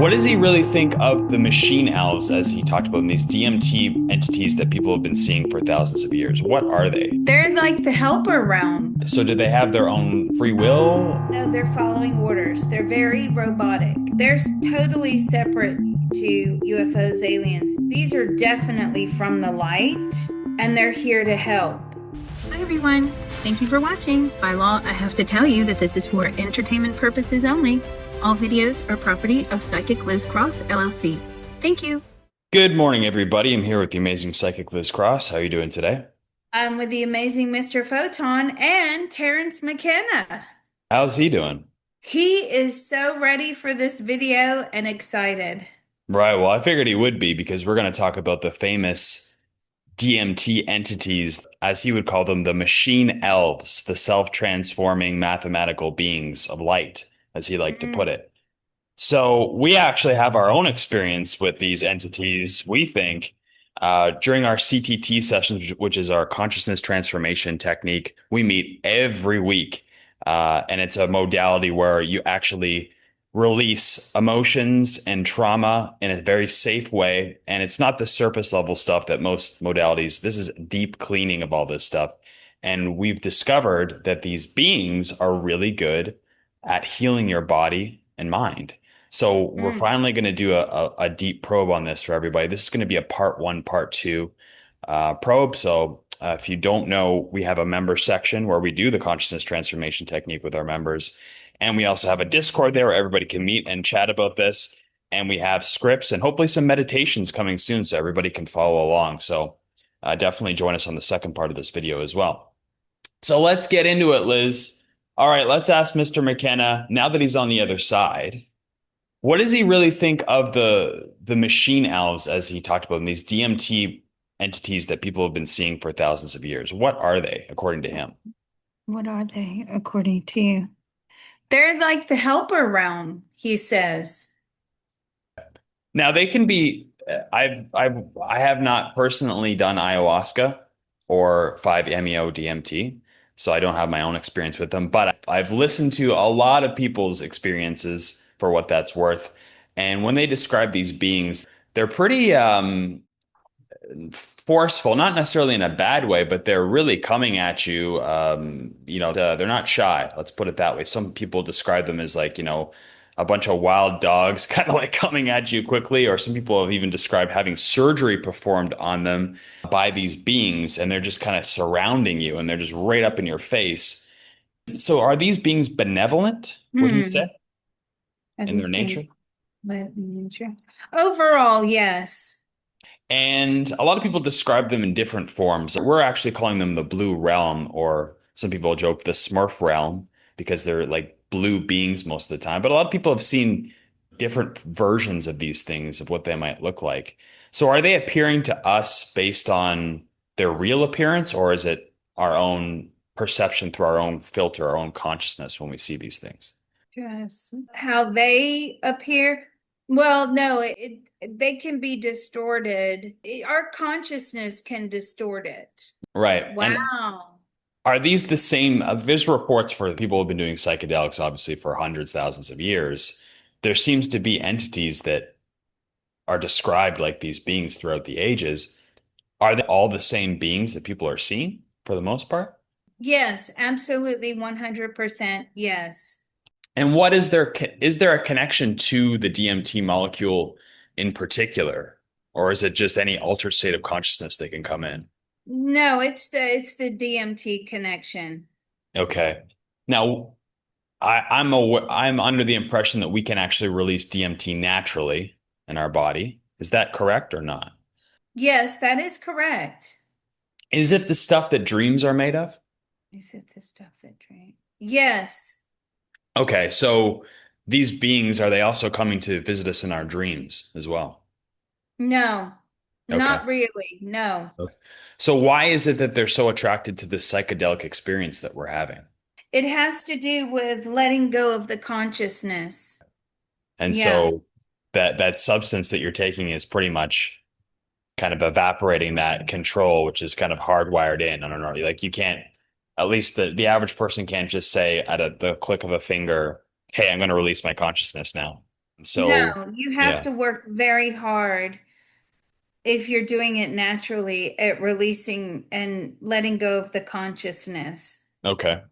What does he really think of the machine elves, as he talked about in these DMT entities that people have been seeing for thousands of years? What are they? They're like the helper realm. So, do they have their own free will? No, they're following orders. They're very robotic. They're totally separate to UFOs, aliens. These are definitely from the light, and they're here to help. Hi everyone, thank you for watching. By law, I have to tell you that this is for entertainment purposes only. All videos are property of Psychic Liz Cross, LLC. Thank you. Good morning, everybody. I'm here with the amazing psychic Liz Cross. How are you doing today? I'm with the amazing Mr. Photon and Terence McKenna. How's he doing? He is so ready for this video and excited. Right. Well, I figured he would be because we're going to talk about the famous DMT entities, as he would call them, the machine elves, the self-transforming mathematical beings of light, as he liked to put Mm. it. So we actually have our own experience with these entities, we think, during our CTT sessions, which is our consciousness transformation technique. We meet every week, and it's a modality where you actually release emotions and trauma in a very safe way. And it's not the surface level stuff that most modalities, this is deep cleaning of all this stuff. And we've discovered that these beings are really good at healing your body and mind. So we're Mm. finally going to do a deep probe on this for everybody. This is going to be a part one, part two probe. So if you don't know, we have a member section where we do the consciousness transformation technique with our members. And we also have a Discord there where everybody can meet and chat about this. And we have scripts and hopefully some meditations coming soon so everybody can follow along. So definitely join us on the second part of this video as well. So let's get into it, Liz. All right, let's ask Mr. McKenna, now that he's on the other side, what does he really think of the machine elves, as he talked about in these DMT entities that people have been seeing for thousands of years? What are they, according to him? What are they, according to you? They're like the helper realm, he says. Now they can be. I have not personally done ayahuasca or 5-MeO DMT, so I don't have my own experience with them. But I've listened to a lot of people's experiences for what that's worth, and when they describe these beings, they're pretty forceful, not necessarily in a bad way, but they're really coming at you. They're not shy. Let's put it that way. Some people describe them as like, a bunch of wild dogs kind of like coming at you quickly, or some people have even described having surgery performed on them by these beings, and they're just kind of surrounding you and they're just right up in your face. So are these beings benevolent, would he say, Hmm. Are in their these nature? things let me check. Overall, yes. And a lot of people describe them in different forms. We're actually calling them the blue realm, or some people joke the Smurf realm, because they're like blue beings most of the time. But a lot of people have seen different versions of these things, of what they might look like. So are they appearing to us based on their real appearance, or is it our own perception through our own filter, our own consciousness when we see these things? Yes. How they appear? Well, no, they can be distorted. Our consciousness can distort it. Right. And Wow. are these the same? There's reports for people who've been doing psychedelics, obviously, for hundreds, thousands of years. There seems to be entities that are described like these beings throughout the ages. Are they all the same beings that people are seeing for the most part? Yes, absolutely 100% yes. And what is there a connection to the DMT molecule in particular? Or is it just any altered state of consciousness that can come in? No, it's the DMT connection. Okay. Now, I'm under the impression that we can actually release DMT naturally in our body. Is that correct or not? Yes, that is correct. Is it the stuff that dreams are made of? Is it the stuff that drain? Yes. Okay, so these beings, are they also coming to visit us in our dreams as well? No, Okay. not really. No. Okay. So why is it that they're so attracted to this psychedelic experience that we're having? It has to do with letting go of the consciousness. And Yeah. so that substance that you're taking is pretty much kind of evaporating that control, which is kind of hardwired in. I don't know. Like you can't, at least the average person can't just say at the click of a finger, "Hey, I'm going to release my consciousness now." So, No, you have yeah. to work very hard if you're doing it naturally at releasing and letting go of the consciousness. Okay.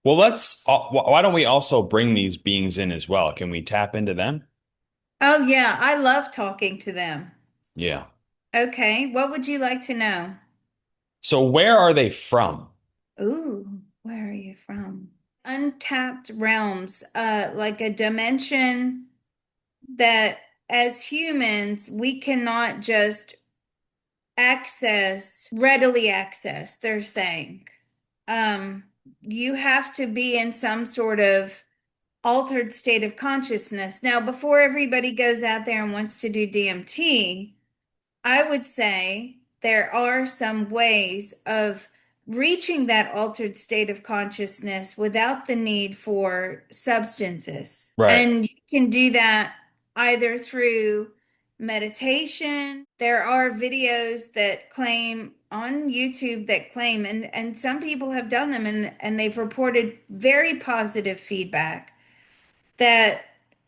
Well, why don't we also bring these beings in as well? Can we tap into them? Oh, yeah, I love talking to them. Yeah. Okay, what would you like to know? So where are they from? Ooh, where are you from? Untapped realms, like a dimension that as humans we cannot just readily access, they're saying. Um, you have to be in some sort of altered state of consciousness. Now, before everybody goes out there and wants to do DMT, I would say there are some ways of reaching that altered state of consciousness without the need for substances. Right. And you can do that either through meditation. There are videos that claim on YouTube that claim, and some people have done them and they've reported very positive feedback that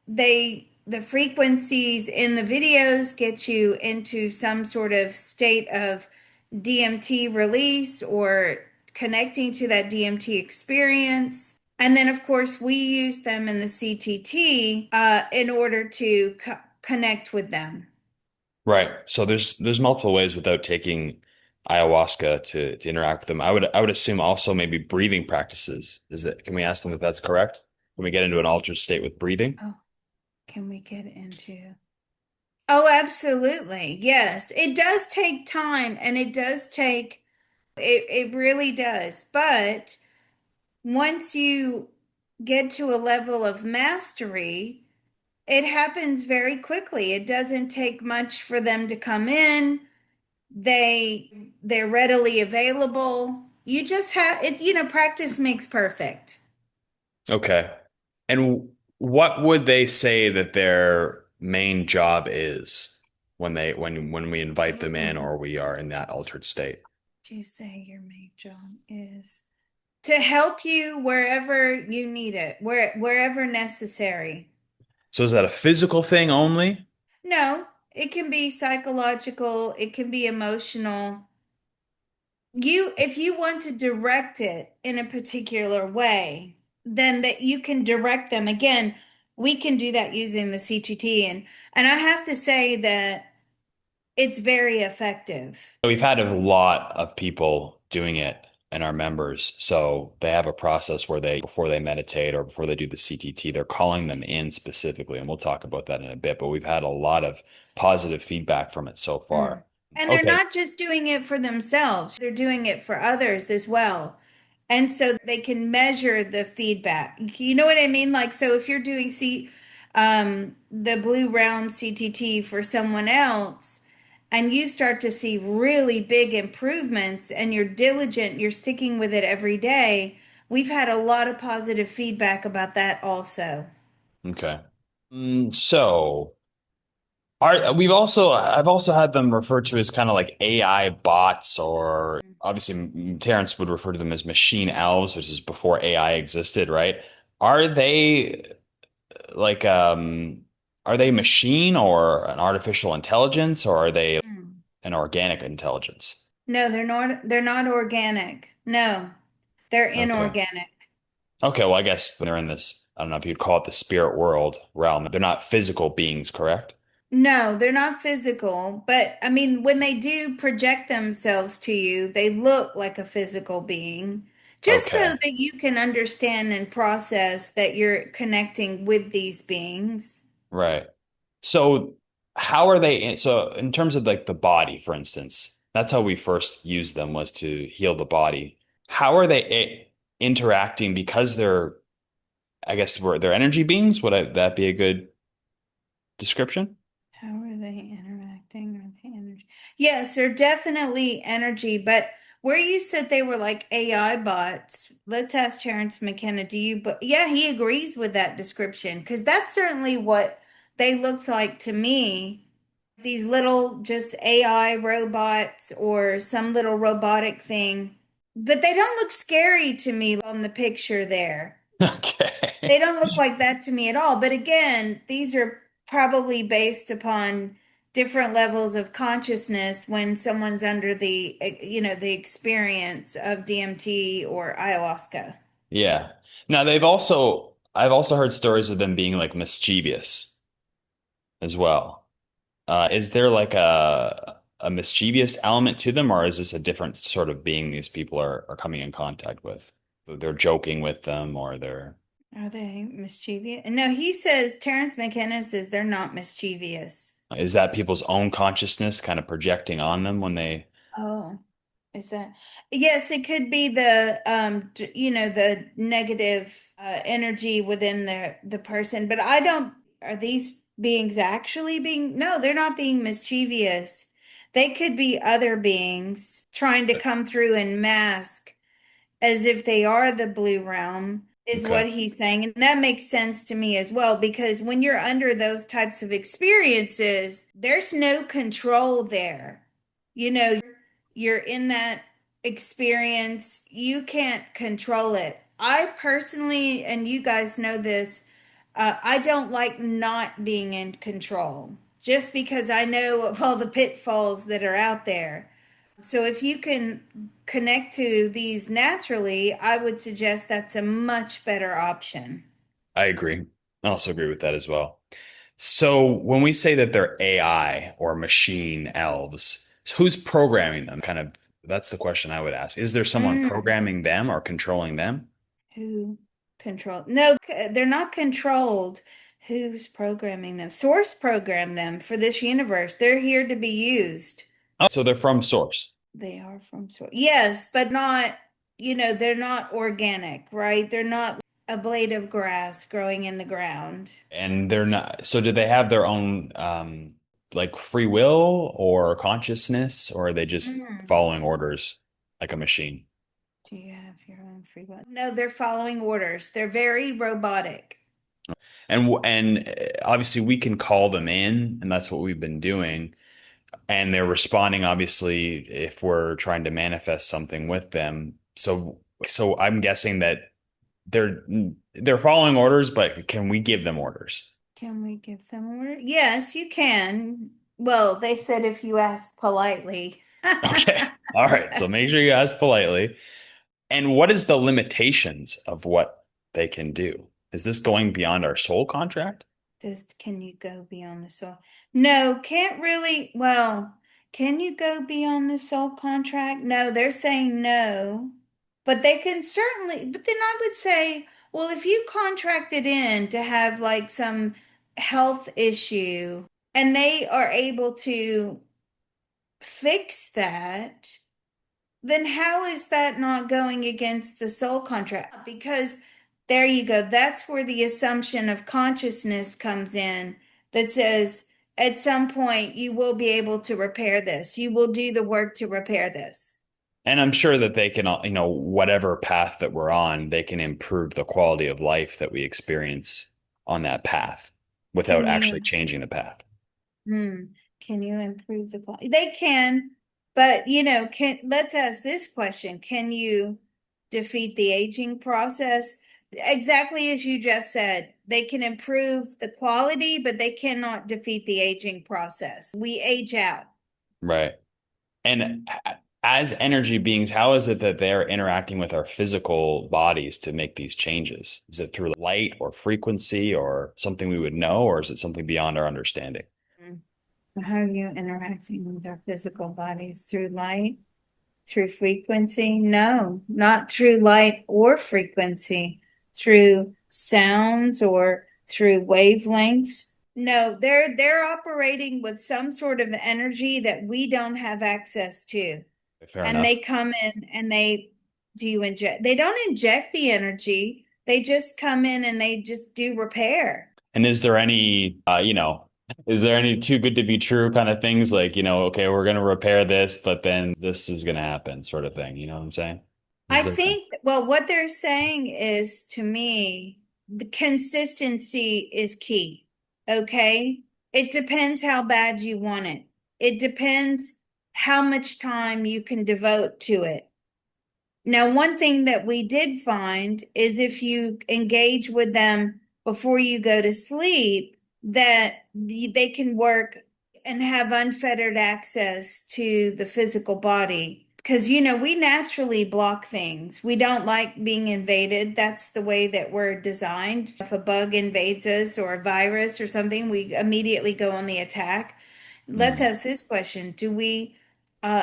the frequencies in the videos get you into some sort of state of DMT release or connecting to that DMT experience. And then, of course, we use them in the CTT in order to connect with them. Right. So there's multiple ways without taking ayahuasca to interact with them. I would assume also maybe breathing practices. Is it, can we ask them if that's correct? Can we get into an altered state with breathing? Oh, can we get into? Oh, absolutely. Yes. It does take time and it does take, it really does. But once you get to a level of mastery, it happens very quickly. It doesn't take much for them to come in. They're readily available. You just have it, practice makes perfect. Okay. And what would they say that their main job is when we invite them in Mm. or we are in that altered state? Do you say your main job is to help you wherever you need it, wherever necessary? So is that a physical thing only? No, it can be psychological, it can be emotional. If you want to direct it in a particular way, then that you can direct them. Again, we can do that using the CTT and I have to say that it's very effective. We've had a lot of people doing it and our members. So they have a process where before they meditate or before they do the CTT, they're calling them in specifically. And we'll talk about that in a bit, but we've had a lot of positive feedback from it so Mm. far. And they're Okay. not just doing it for themselves, they're doing it for others as well. And so they can measure the feedback. You know what I mean? Like, so if you're doing the blue round CTT for someone else, and you start to see really big improvements and you're diligent, you're sticking with it every day, we've had a lot of positive feedback about that also. Okay. So I've also had them referred to as kind of like AI bots, or obviously Terence would refer to them as machine elves, which is before AI existed, right? Are they like are they machine or an artificial intelligence, or are they Mm. an organic intelligence? No, they're not organic. No, they're Okay. inorganic. Okay, well, I guess when they're in this, I don't know if you'd call it the spirit world realm, they're not physical beings, correct? No, they're not physical, but I mean, when they do project themselves to you, they look like a physical being, just so Okay. that you can understand and process that you're connecting with these beings. Right. So how are they so in terms of like the body, for instance, that's how we first used them was to heal the body. How are they interacting because they're I guess they're energy beings? That be a good description? How are they interacting? Are they energy? Yes, they're definitely energy, but where you said they were like AI bots, let's ask Terence McKenna, but yeah, he agrees with that description because that's certainly what they looks like to me. These little just AI robots or some little robotic thing, but they don't look scary to me on the picture there. They Okay. don't look like that to me at all. But again, these are probably based upon different levels of consciousness when someone's under the experience of DMT or ayahuasca. Yeah. Now I've also heard stories of them being like mischievous as well. Is there like a mischievous element to them, or is this a different sort of being these people are coming in contact with? They're joking with them, or they're Are they mischievous? No, he says, Terence McKenna says they're not mischievous. is that people's own consciousness kind of projecting on them when they Oh, is that? Yes, it could be the negative energy within the person, but I don't, are these beings actually being, no, they're not being mischievous. They could be other beings trying to come through and mask as if they are the blue realm, is okay. what he's saying. And that makes sense to me as well, because when you're under those types of experiences, there's no control there. You're in that experience, you can't control it. I personally, and you guys know this, I don't like not being in control just because I know of all the pitfalls that are out there. So if you can connect to these naturally, I would suggest that's a much better option. I agree. I also agree with that as well. So when we say that they're AI or machine elves, who's programming them? Kind of that's the question I would ask. Is there someone Mm. programming them or controlling them? Who control? No, they're not controlled. Who's programming them? Source programmed them for this universe. They're here to be used. Oh, so they're from source. They are from source. Yes, but not, they're not organic, right? They're not a blade of grass growing in the ground. And they're not, so do they have their own like free will or consciousness, or are they just Mm. following orders like a machine? Do you have your own free will? No, they're following orders. They're very robotic. And obviously we can call them in, and that's what we've been doing. And they're responding obviously if we're trying to manifest something with them. So I'm guessing that they're they're following orders, but can we give them orders? Can we give them order? Yes, you can. Well, they said if you ask politely. Okay. All right. So make sure you ask politely. And what is the limitations of what they can do? Is this going beyond our soul contract? Can you go beyond the soul? No, can't really. Well, can you go beyond the soul contract? No, they're saying no. But they can certainly, but then I would say, well, if you contracted in to have like some health issue and they are able to fix that, then how is that not going against the soul contract? Because there you go. That's where the assumption of consciousness comes in that says at some point you will be able to repair this. You will do the work to repair this. And I'm sure that they can, whatever path that we're on, they can improve the quality of life that we experience on that path without Can actually you? changing the path. Hmm. Can you improve the quality? They can, but let's ask this question. Can you defeat the aging process? Exactly as you just said, they can improve the quality, but they cannot defeat the aging process. We age out. Right. And as energy beings, how is it that they're interacting with our physical bodies to make these changes? Is it through light or frequency or something we would know, or is it something beyond our understanding? Mm. How are you interacting with our physical bodies? Through light? Through frequency? No, not through light or frequency. Through sounds or through wavelengths. No, they're operating with some sort of energy that we don't have access to. Fair And enough. they come in and do you inject? They don't inject the energy. They just come in and they just do repair. And is there any, is there any too good to be true kind of things like, okay, we're going to repair this, but then this is going to happen sort of thing. You know what I'm saying? Is I there? think, well, what they're saying is to me, the consistency is key. Okay. It depends how bad you want it. It depends how much time you can devote to it. Now, one thing that we did find is if you engage with them before you go to sleep, that they can work and have unfettered access to the physical body. Because, we naturally block things. We don't like being invaded. That's the way that we're designed. If a bug invades us or a virus or something, we immediately go on the attack. Let's Mm. ask this question. Do we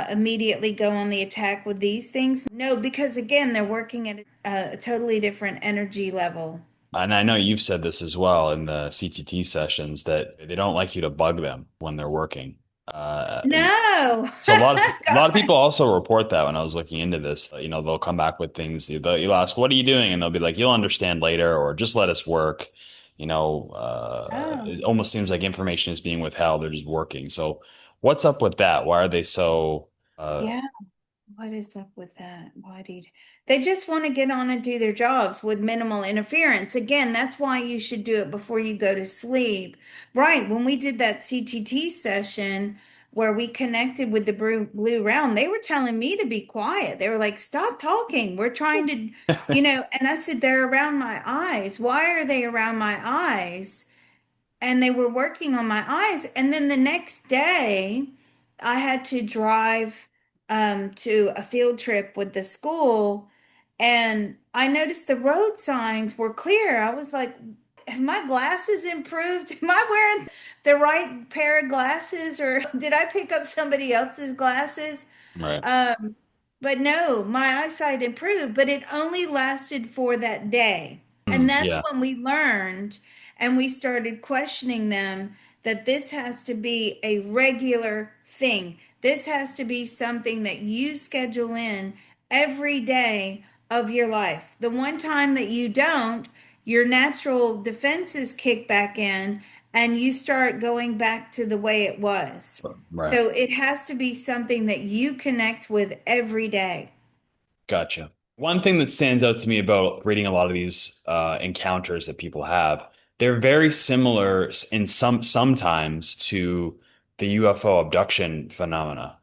immediately go on the attack with these things? No, because again, they're working at a totally different energy level. And I know you've said this as well in the CTT sessions that they don't like you to bug them when they're working. Uh, No. so a lot of God. people also report that when I was looking into this, they'll come back with things. You'll ask, "What are you doing?" And they'll be like, "You'll understand later," or "Just let us work." Oh, It almost seems like information is being withheld. They're just working. So, what's up with that? Why are they so? yeah. What is up with that? They just want to get on and do their jobs with minimal interference? Again, that's why you should do it before you go to sleep. Right. When we did that CTT session where we connected with the blue realm, they were telling me to be quiet. They were like, stop talking. We're trying to, and I said, they're around my eyes. Why are they around my eyes? And they were working on my eyes. And then the next day, I had to drive to a field trip with the school, and I noticed the road signs were clear. I was like, have my glasses improved? Am I wearing the right pair of glasses, or did I pick up somebody else's glasses? Right. Um, but no, my eyesight improved, but it only lasted for that day. And that's Yeah. when we learned and we started questioning them that this has to be a regular thing. This has to be something that you schedule in every day of your life. The one time that you don't, your natural defenses kick back in and you start going back to the way it was. Right. So it has to be something that you connect with every day. Gotcha. One thing that stands out to me about reading a lot of these encounters that people have, they're very similar in sometimes to the UFO abduction phenomena,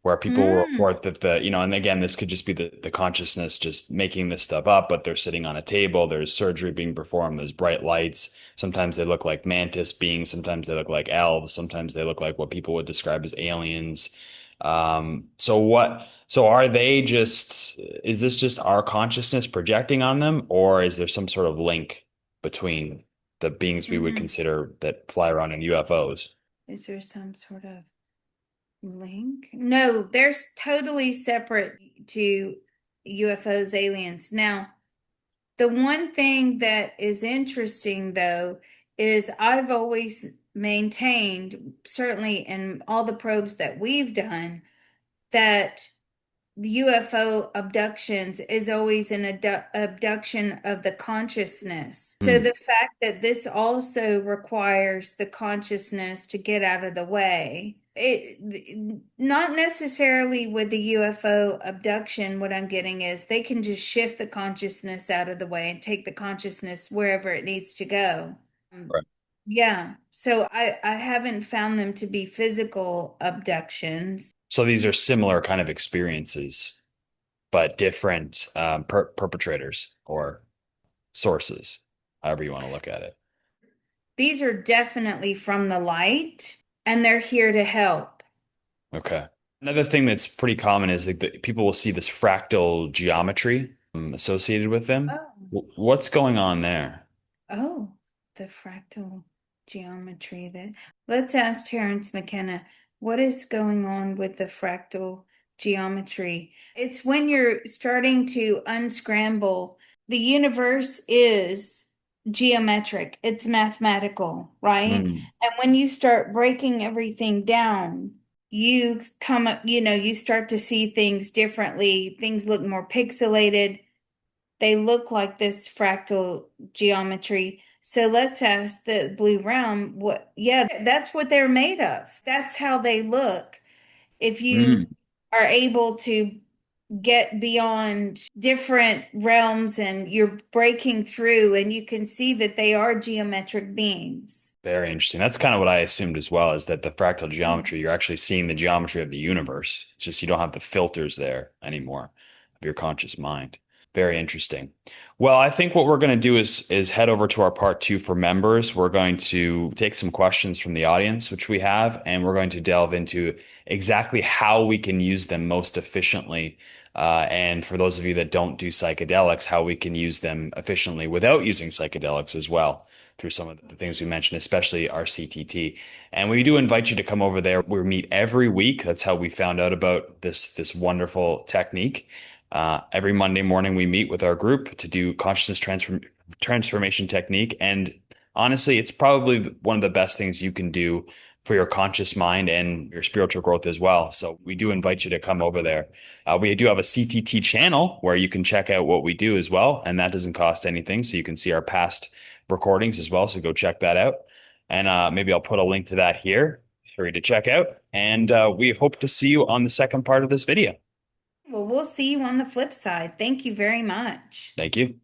where people will Mm, report that and again, this could just be the consciousness just making this stuff up, but they're sitting on a table, there's surgery being performed, there's bright lights. Sometimes they look like mantis beings, sometimes they look like elves, sometimes they look like what people would describe as aliens. So are they is this just our consciousness projecting on them, or is there some sort of link between the beings we would mm. consider that fly around in UFOs? Is there some sort of link? No, they're totally separate to UFOs, aliens. Now, the one thing that is interesting, though, is I've always maintained, certainly in all the probes that we've done, that the UFO abductions is always an abduction of the consciousness. So Hmm. the fact that this also requires the consciousness to get out of the way, not necessarily with the UFO abduction, what I'm getting is they can just shift the consciousness out of the way and take the consciousness wherever it needs to go. Um, Right. Yeah, so I haven't found them to be physical abductions. So these are similar kind of experiences, but different perpetrators or sources, however you want to look at it. These are definitely from the light, and they're here to help. Okay. Another thing that's pretty common is that people will see this fractal geometry associated with them. Oh. What's going on there? Oh, the fractal geometry that let's ask Terence McKenna, what is going on with the fractal geometry? It's when you're starting to unscramble. The universe is geometric, it's mathematical, right? Hmm. And when you start breaking everything down, you come up, you start to see things differently. Things look more pixelated, they look like this fractal geometry. So let's ask the blue realm what, yeah, that's what they're made of. That's how they look. If you Mm. are able to get beyond different realms and you're breaking through and you can see that they are geometric beings. Very interesting. That's kind of what I assumed as well, is that the fractal Yeah. geometry, you're actually seeing the geometry of the universe. It's just you don't have the filters there anymore of your conscious mind. Very interesting. Well, I think what we're going to do is head over to our part two for members. We're going to take some questions from the audience, which we have, and we're going to delve into exactly how we can use them most efficiently. And for those of you that don't do psychedelics, how we can use them efficiently without using psychedelics as well through some of the things we mentioned, especially our CTT. And we do invite you to come over there. We meet every week. That's how we found out about this wonderful technique. Every Monday morning, we meet with our group to do transformation technique. And honestly, it's probably one of the best things you can do for your conscious mind and your spiritual growth as well. So we do invite you to come over there. We do have a CTT channel where you can check out what we do as well. And that doesn't cost anything. So you can see our past recordings as well. So go check that out. And maybe I'll put a link to that here for you to check out. And we hope to see you on the second part of this video. Well, we'll see you on the flip side. Thank you very much. Thank you.